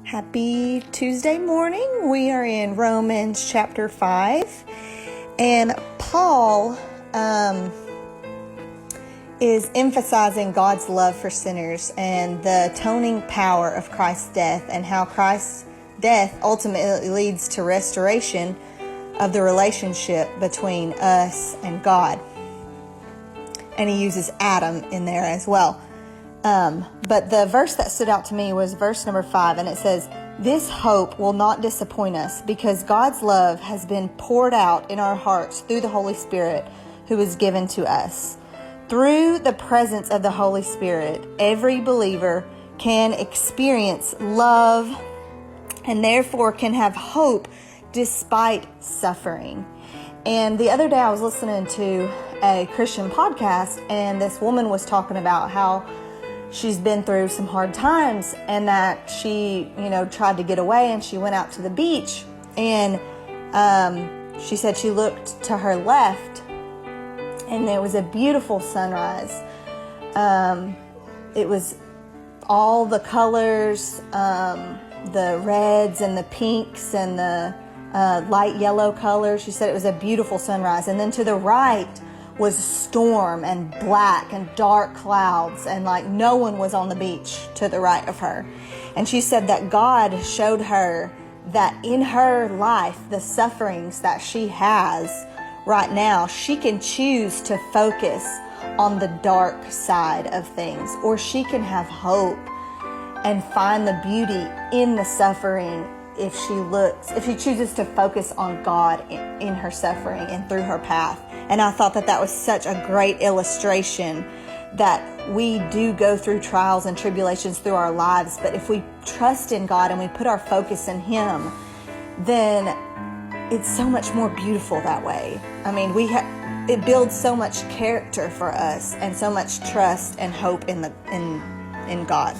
Happy Tuesday morning. We are in Romans chapter 5, and Paul is emphasizing God's love for sinners and the atoning power of Christ's death, and how Christ's death ultimately leads to restoration of the relationship between us and God. And he uses Adam in there as well. But the verse that stood out to me was verse number 5, and it says, "This hope will not disappoint us, because God's love has been poured out in our hearts through the Holy Spirit who is given to us." Through the presence of the Holy Spirit, every believer can experience love and therefore can have hope despite suffering. And the other day I was listening to a Christian podcast, and this woman was talking about how she's been through some hard times, and that she, tried to get away, and she went out to the beach, and she said she looked to her left, and there was a beautiful sunrise. It was all the colors, the reds and the pinks and the light yellow colors. She said it was a beautiful sunrise. And then to the right was storm and black and dark clouds, and like no one was on the beach to the right of her. And she said that God showed her that in her life, the sufferings that she has right now, she can choose to focus on the dark side of things, or she can have hope and find the beauty in the suffering if she chooses to focus on God in her suffering and through her path. And I thought that was such a great illustration that we do go through trials and tribulations through our lives, but if we trust in God and we put our focus in Him, then it's so much more beautiful that way. I mean, it builds so much character for us and so much trust and hope in God.